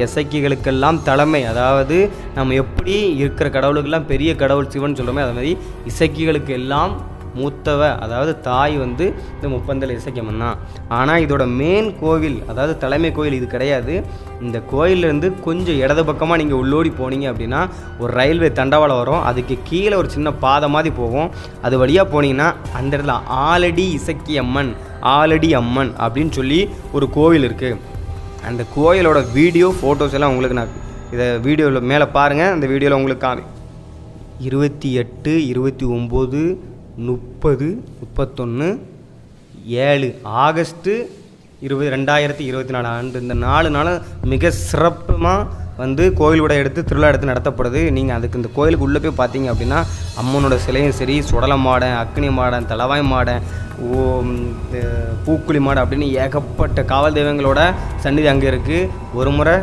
இசைக்கிகளுக்கெல்லாம் தலைமை, அதாவது நம்ம எப்படி இருக்கிற கடவுளுக்கெல்லாம் பெரிய கடவுள் சிவன் சொல்கிறோமே, அது மாதிரி இசைக்கிகளுக்கு எல்லாம் மூத்தவ, அதாவது தாய் வந்து இந்த முப்பந்தல் இசக்கியம்மன் தான். ஆனால் இதோட மெயின் கோவில், அதாவது தலைமை கோவில் இது கிடையாது. இந்த கோயிலேருந்து கொஞ்சம் இடது பக்கமாக நீங்கள் உள்ளோடி போனீங்க அப்படின்னா ஒரு ரயில்வே தண்டவாளம் வரும். அதுக்கு கீழே ஒரு சின்ன பாதை மாதிரி போகும். அது வழியாக போனீங்கன்னா அந்த இடத்துல ஆலடி இசக்கியம்மன், ஆலடி அம்மன் அப்படின்னு சொல்லி ஒரு கோவில் இருக்குது. அந்த கோயிலோட வீடியோ ஃபோட்டோஸ் எல்லாம் உங்களுக்கு நான் இதை வீடியோவில் மேலே பாருங்கள். அந்த வீடியோவில் உங்களுக்கு 28, 29, 30, 31, 7 ஆகஸ்ட்டு 2024 ஆண்டு இந்த 4 நாள் மிக சிறப்புமாக வந்து கோயிலோட எடுத்து திருவிழா எடுத்து நடத்தப்படுது. நீங்கள் அதுக்கு இந்த கோயிலுக்கு உள்ளே போய் பார்த்தீங்க அப்படின்னா அம்மனோட சிலையும் சரி, சுடலை மாடன், அக்னி மாடன், தலவாய் மாடன், பூக்குழி மாடு அப்படின்னு ஏகப்பட்ட காவல் தெய்வங்களோட சந்நிதி அங்கே இருக்குது. ஒரு முறை